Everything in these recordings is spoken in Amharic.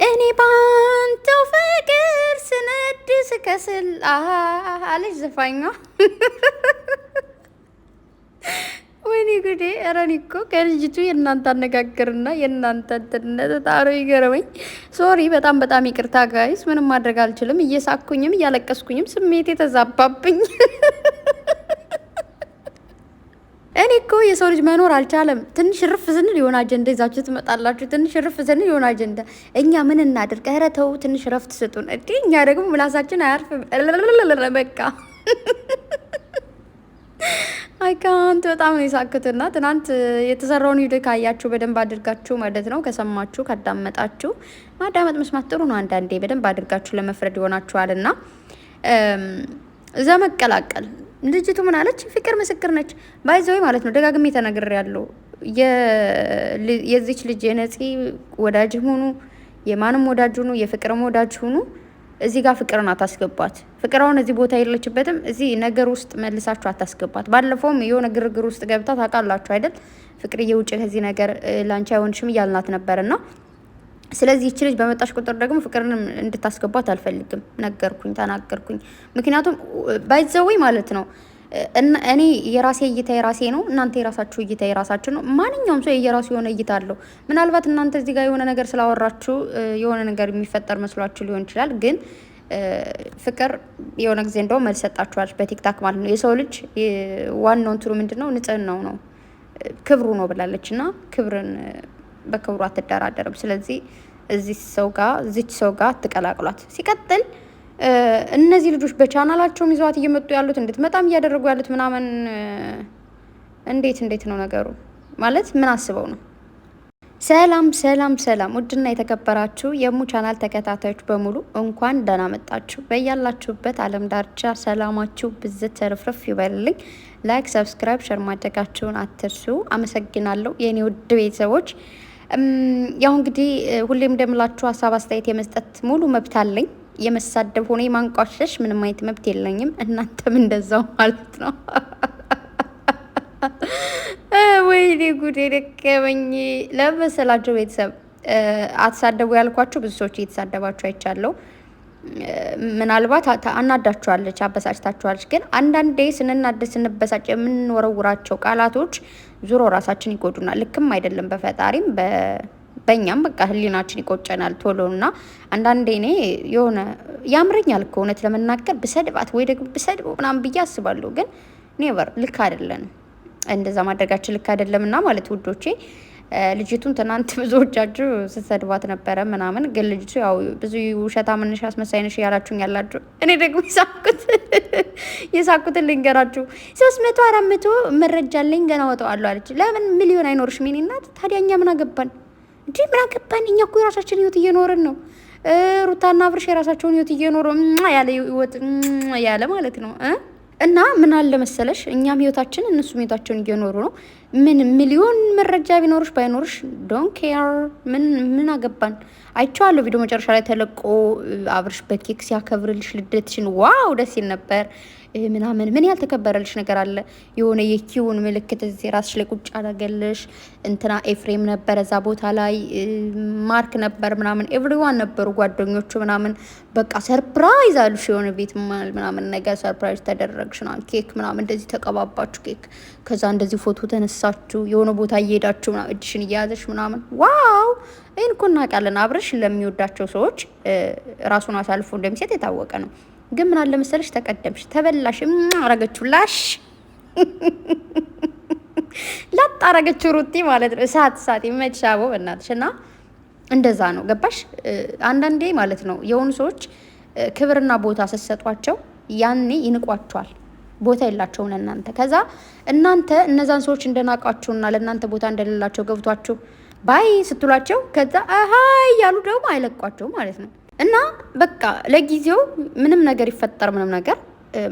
እኔ ባንተው ፍቅር ስነድ ስከስል አለች ዘፋኛ። ወይኔ ጉዴ! ኧረ እኔ እኮ ከልጅቱ የእናንተ አነጋገርና የእናንተ እንትነት ጣሮ ይገረመኝ። ሶሪ፣ በጣም ይቅርታ ጋይስ፣ ምንም ማድረግ አልችልም። እየሳኩኝም እያለቀስኩኝም ስሜቴ ተዛባብኝ። እኔ እኮ የሰው ልጅ መኖር አልቻለም። ትንሽ ርፍ ስንል የሆነ አጀንዳ ይዛችሁ ትመጣላችሁ። ትንሽ ርፍ ስንል የሆነ አጀንዳ። እኛ ምን እናድርግ? ኧረ ተው፣ ትንሽ ረፍት ስጡን። እኛ ደግሞ ምላሳችን አያርፍም። በቃ አይካንት በጣም ነው የሳክትና ትናንት የተሰራውን ቪዲዮ ካያችሁ በደንብ አድርጋችሁ ማለት ነው ከሰማችሁ ካዳመጣችሁ፣ ማዳመጥ መስማት ጥሩ ነው። አንዳንዴ በደንብ አድርጋችሁ ለመፍረድ ይሆናችኋልና እዛ መቀላቀል። ልጅቱ ምን አለች? ፍቅር ምስክር ነች ባይዘው ማለት ነው። ደጋግሜ ተናግሬያለሁ። የዚች ልጅ የነፂ ወዳጅ ሁኑ፣ የማንም ወዳጅ ሁኑ፣ የፍቅርም ወዳጅ ሁኑ፣ እዚህ ጋር ፍቅርን አታስገባት። ፍቅራውን እዚህ ቦታ የለችበትም። እዚህ ነገር ውስጥ መልሳችሁ አታስገባት። ባለፈውም የሆነ ግርግር ውስጥ ገብታ ታውቃላችሁ አይደል? ፍቅር የውጭ ከዚህ ነገር ላንቺ አይሆንሽም እያልናት ነበርና ስለዚህ ይቺ ልጅ በመጣሽ ቁጥር ደግሞ ፍቅርን እንድታስገባት አልፈልግም። ነገርኩኝ፣ ተናገርኩኝ። ምክንያቱም ባይዘወይ ማለት ነው እኔ የራሴ እይታ የራሴ ነው፣ እናንተ የራሳችሁ እይታ የራሳችሁ ነው። ማንኛውም ሰው የራሱ የሆነ እይታ አለው። ምናልባት እናንተ እዚህ ጋር የሆነ ነገር ስላወራችሁ የሆነ ነገር የሚፈጠር መስሏችሁ ሊሆን ይችላል። ግን ፍቅር የሆነ ጊዜ እንደውም መልስ ሰጣችኋለች በቲክታክ ማለት ነው። የሰው ልጅ ዋናው እንትኑ ምንድነው? ንጽህናው ነው፣ ክብሩ ነው ብላለች። እና ክብርን በክብሩ አትደራደርም። ስለዚህ እዚች ሰው ጋር አትቀላቅሏት። ሲቀጥል እነዚህ ልጆች በቻናላቸውም ይዘዋት እየመጡ ያሉት እንድትመጣም እያደረጉ ያሉት ምናምን እንዴት ነው ነገሩ? ማለት ምን አስበው ነው? ሰላም ውድና የተከበራችሁ የሙ ቻናል ተከታታዮች በሙሉ እንኳን ደህና መጣችሁ። በያላችሁበት ዓለም ዳርቻ ሰላማችሁ ብዝት ተርፍርፍ ይበልልኝ። ላይክ፣ ሰብስክራይብ፣ ሸር ማድረጋችሁን አትርሱ። አመሰግናለሁ የኔ ውድ ቤተሰቦች። ያው እንግዲህ ሁሌም እንደምላችሁ ሀሳብ አስተያየት የመስጠት ሙሉ መብት አለኝ። የመሳደብ ሆነ የማንቋሸሽ ምንም አይነት መብት የለኝም። እናንተም እንደዛው ማለት ነው። ወይኔ ጉዴ ደከመኝ። ለመሰላችሁ ቤተሰብ አትሳደቡ ያልኳችሁ ብዙ ሰዎች እየተሳደባችሁ አይቻለሁ። ምናልባት አናዳችኋለች፣ አበሳጭታችኋለች። ግን አንዳንዴ ስንናደድ ስንበሳጭ የምንወረውራቸው ቃላቶች ዙሮ ራሳችን ይጎዱናል። ልክም አይደለም፣ በፈጣሪም በእኛም በቃ ህሊናችን ይቆጨናል ቶሎ። እና አንዳንዴ እኔ የሆነ ያምረኛል እኮ እውነት ለመናገር ብሰድባት ወይ ደግሞ ብሰድበው ምናምን ብዬ አስባለሁ። ግን ኔቨር፣ ልክ አይደለንም፣ እንደዛ ማድረጋችን ልክ አይደለም። እና ማለት ውዶቼ ልጅቱን ትናንት ብዙዎቻችሁ ስትሰድባት ነበረ ምናምን። ግን ልጅቱ ያው ብዙ ውሸታ ምንሽ አስመሳይ ነሽ እያላችሁኝ ያላችሁ፣ እኔ ደግሞ የሳኩትን ልንገራችሁ። 300 400 መረጃ አለኝ ገና ወጣዋለሁ አለች። ለምን ሚሊዮን አይኖርሽ? ምን እናት ታዲያ እኛ ምን አገባን እንዴ? ምን አገባን? እኛ እኮ የራሳችን ህይወት እየኖርን ነው። ሩታና አብርሽ የራሳቸውን ህይወት እየኖሩ ያለ ማለት ነው። እና ምን አለ መሰለሽ፣ እኛም ህይወታችን እነሱም ህይወታቸውን እየኖሩ ነው። ምን ሚሊዮን መረጃ ቢኖርሽ ባይኖርሽ ዶንት ኬር፣ ምን አገባን። አይቼዋለሁ ቪዲዮ መጨረሻ ላይ ተለቆ አብርሽ በኬክ ሲያከብርልሽ ልደትሽን፣ ዋው ደስ ይል ነበር ምናምን። ምን ያልተከበረልሽ ነገር አለ? የሆነ የኪውን ምልክት እዚህ ራስሽ ላይ ቁጭ አደረገልሽ። እንትና ኤፍሬም ነበር እዛ ቦታ ላይ፣ ማርክ ነበር ምናምን፣ ኤቭሪዋን ነበሩ ጓደኞቹ ምናምን። በቃ ሰርፕራይዝ አሉሽ፣ የሆነ ቤት ምናምን ነገር ሰርፕራይዝ ተደረግሽ ና ኬክ ምናምን እንደዚህ ተቀባባችሁ ኬክ። ከዛ እንደዚህ ፎቶ ተነሳችሁ፣ የሆነ ቦታ እየሄዳችሁ ምናምን እጅሽን እየያዘሽ ምናምን። ዋው ይህን እኮ እናውቃለን። አብርሽ ለሚወዳቸው ሰዎች ራሱን አሳልፎ እንደሚሰጥ የታወቀ ነው። ግን ምን አለ መሰለሽ፣ ተቀደምሽ፣ ተበላሽ፣ አረገችው፣ ላሽ ላጥ አረገችው ሩቲ ማለት ነው። እሳት ይመችሻው በእናትሽ። እና እንደዛ ነው ገባሽ? አንዳንዴ ማለት ነው የሆኑ ሰዎች ክብርና ቦታ ስትሰጧቸው ያኔ ይንቋቸዋል፣ ቦታ የላቸውም ለእናንተ። ከዛ እናንተ እነዛን ሰዎች እንደናቃችሁና ለእናንተ ቦታ እንደሌላቸው ገብቷችሁ ባይ ስትሏቸው ከዛ አሃ እያሉ ደግሞ አይለቋቸው ማለት ነው። እና በቃ ለጊዜው ምንም ነገር ይፈጠር ምንም ነገር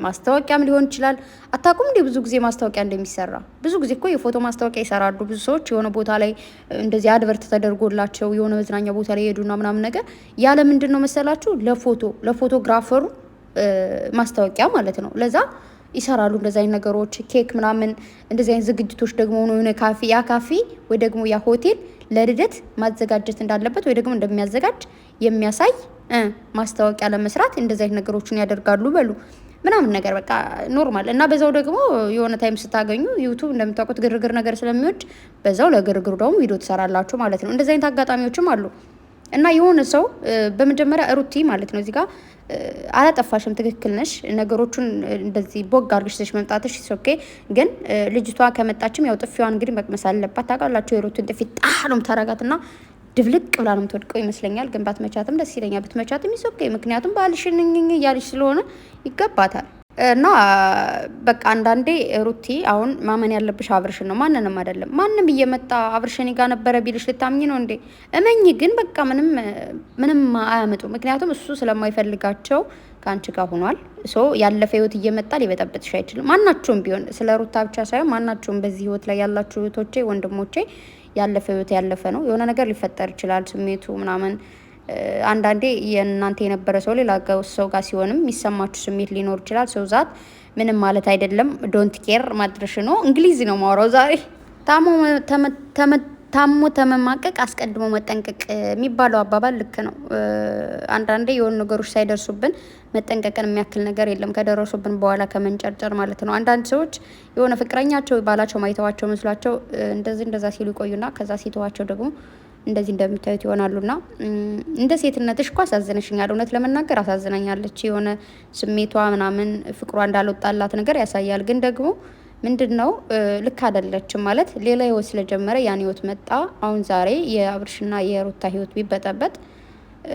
ማስታወቂያም ሊሆን ይችላል። አታውቁም እንዴ ብዙ ጊዜ ማስታወቂያ እንደሚሰራ? ብዙ ጊዜ እኮ የፎቶ ማስታወቂያ ይሰራሉ ብዙ ሰዎች። የሆነ ቦታ ላይ እንደዚህ አድቨርት ተደርጎላቸው የሆነ መዝናኛ ቦታ ላይ ሄዱና ምናምን ነገር ያለ ምንድን ነው መሰላችሁ? ለፎቶግራፈሩ ማስታወቂያ ማለት ነው። ለዛ ይሰራሉ እንደዚህ አይነት ነገሮች፣ ኬክ ምናምን እንደዚህ አይነት ዝግጅቶች ደግሞ የሆነ ካፌ ወይ ደግሞ ያ ሆቴል ለልደት ማዘጋጀት እንዳለበት ወይ ደግሞ እንደሚያዘጋጅ የሚያሳይ ማስታወቂያ ለመስራት እንደዚህ አይነት ነገሮችን ያደርጋሉ በሉ ምናምን ነገር በቃ ኖርማል። እና በዛው ደግሞ የሆነ ታይም ስታገኙ ዩቱብ እንደምታውቁት ግርግር ነገር ስለሚወድ በዛው ለግርግሩ ደግሞ ቪዲዮ ትሰራላችሁ ማለት ነው። እንደዚህ አይነት አጋጣሚዎችም አሉ። እና የሆነ ሰው በመጀመሪያ ሩቲ ማለት ነው እዚህ ጋር አላጠፋሽም፣ ትክክል ነሽ። ነገሮቹን እንደዚህ ቦግ አድርገሽ መምጣትሽ ኦኬ። ግን ልጅቷ ከመጣችም ያው ጥፊዋን እንግዲህ መቅመስ አለባት። ታውቃላችሁ የሩትን ጥፊ ጣህ ነው ታረጋትና ድብልቅ ብላ ነው የምትወድቀው ይመስለኛል። ግን ባትመቻትም ደስ ይለኛል፣ ብትመቻትም ይሶኬ። ምክንያቱም ባልሽን እያልሽ ስለሆነ ይገባታል። እና በቃ አንዳንዴ ሩቲ አሁን ማመን ያለብሽ አብርሽን ነው፣ ማንንም አይደለም። ማንም እየመጣ አብርሽን ጋር ነበረ ቢልሽ ልታምኝ ነው እንዴ? እመኝ። ግን በቃ ምንም አያመጡ። ምክንያቱም እሱ ስለማይፈልጋቸው ከአንቺ ጋር ሆኗል። ሶ ያለፈ ህይወት እየመጣ ሊበጠብጥሽ አይችልም። ማናቸውም ቢሆን ስለ ሩታ ብቻ ሳይሆን ማናቸውም በዚህ ህይወት ላይ ያላችሁ እህቶቼ፣ ወንድሞቼ ያለፈ ህይወት ያለፈ ነው። የሆነ ነገር ሊፈጠር ይችላል፣ ስሜቱ ምናምን። አንዳንዴ የእናንተ የነበረ ሰው ሌላ ሰው ጋር ሲሆንም የሚሰማችሁ ስሜት ሊኖር ይችላል። ሰው ዛት ምንም ማለት አይደለም። ዶንት ኬር ማድረሽ ነው። እንግሊዝ ነው ማውራው ዛሬ። ታሞ ተመማቀቅ አስቀድሞ መጠንቀቅ የሚባለው አባባል ልክ ነው። አንዳንዴ የሆኑ ነገሮች ሳይደርሱብን መጠንቀቅን የሚያክል ነገር የለም፣ ከደረሱብን በኋላ ከመንጨርጨር ማለት ነው። አንዳንድ ሰዎች የሆነ ፍቅረኛቸው ባላቸው ማይተዋቸው መስሏቸው እንደዛ ሲሉ ይቆዩና ከዛ ሲተዋቸው ደግሞ እንደዚህ እንደምታዩት ይሆናሉና እንደ ሴትነትሽ እኮ አሳዝነሽኛል። እውነት ለመናገር አሳዝናኛለች። የሆነ ስሜቷ ምናምን ፍቅሯ እንዳልወጣላት ነገር ያሳያል። ግን ደግሞ ምንድነው ልክ አይደለችም ማለት ሌላ ህይወት ስለጀመረ ያን ህይወት መጣ። አሁን ዛሬ የአብርሽና የሩታ ህይወት ቢበጠበጥ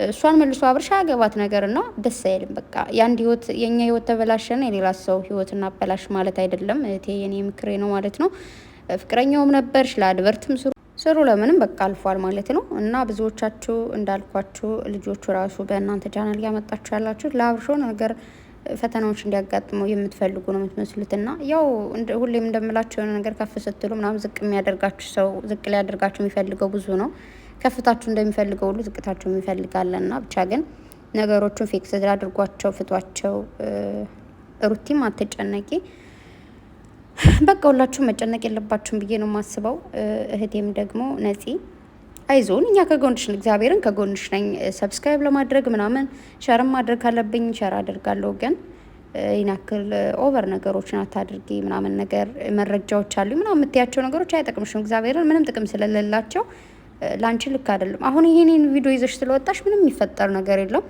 እሷን መልሶ አብርሽ ያገባት ነገርና ደስ አይልም። በቃ የአንድ ህይወት የኛ ህይወት ተበላሸና የሌላ ሰው ህይወትና አበላሽ ማለት አይደለም። እቴ የኔ ምክሬ ነው ማለት ነው። ፍቅረኛውም ነበርሽ ለአድቨርትም ስሩ ለምንም በቃ አልፏል ማለት ነው። እና ብዙዎቻችሁ እንዳልኳችሁ ልጆቹ ራሱ በእናንተ ቻናል ያመጣችሁ ያላችሁ ለአብርሽ ነገር ፈተናዎች እንዲያጋጥመው የምትፈልጉ ነው የምትመስሉት። እና ያው ሁሌም እንደምላችሁ የሆነ ነገር ከፍ ስትሉ ምናምን ዝቅ የሚያደርጋችሁ ሰው ዝቅ ሊያደርጋችሁ የሚፈልገው ብዙ ነው። ከፍታችሁ እንደሚፈልገው ሁሉ ዝቅታችሁ የሚፈልጋለና ብቻ ግን ነገሮቹን ፊክስ አድርጓቸው፣ ፍቷቸው። ሩቲም አትጨነቂ፣ በቃ ሁላችሁም መጨነቅ የለባችሁም ብዬ ነው የማስበው። እህቴም ደግሞ ነፂ አይዞን፣ እኛ ከጎንሽ ነን፣ እግዚአብሔርን ከጎንሽ ነኝ። ሰብስክራይብ ለማድረግ ምናምን ሸርም ማድረግ ካለብኝ ሸር አድርጋለሁ። ግን ይናክል ኦቨር ነገሮችን አታድርጊ ምናምን ነገር መረጃዎች አሉ ምናምን የምትያቸው ነገሮች አይጠቅምሽም። እግዚአብሔርን ምንም ጥቅም ስለሌላቸው ላንቺ ልክ አይደለም። አሁን ይሄንን ቪዲዮ ይዘሽ ስለወጣሽ ምንም የሚፈጠር ነገር የለም።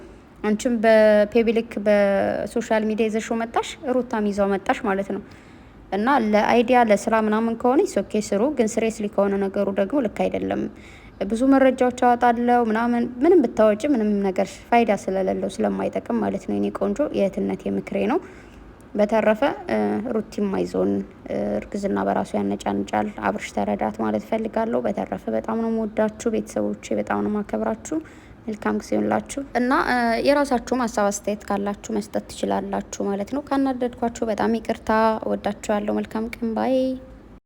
አንቺም በፔቢልክ በሶሻል ሚዲያ ይዘሽው መጣሽ፣ ሩታም ይዛው መጣሽ ማለት ነው። እና ለአይዲያ ለስራ ምናምን ከሆነ ሶኬ ስሩ። ግን ስሬስሊ ከሆነ ነገሩ ደግሞ ልክ አይደለም። ብዙ መረጃዎች አወጣለሁ ምንም ብታወጪ ምንም ነገር ፋይዳ ስለሌለው ስለማይጠቅም ማለት ነው። የኔ ቆንጆ የእህትነት የምክሬ ነው። በተረፈ ሩቲም አይዞን፣ እርግዝና በራሱ ያነጫንጫል። አብርሽ ተረዳት ማለት ፈልጋለሁ። በተረፈ በጣም ነው የምወዳችሁ ቤተሰቦቼ፣ በጣም ነው ማከብራችሁ። መልካም ጊዜ ይሁንላችሁ እና የራሳችሁ ሀሳብ አስተያየት ካላችሁ መስጠት ትችላላችሁ ማለት ነው። ካናደድኳችሁ በጣም ይቅርታ። ወዳችኋለሁ። መልካም ቀን ባይ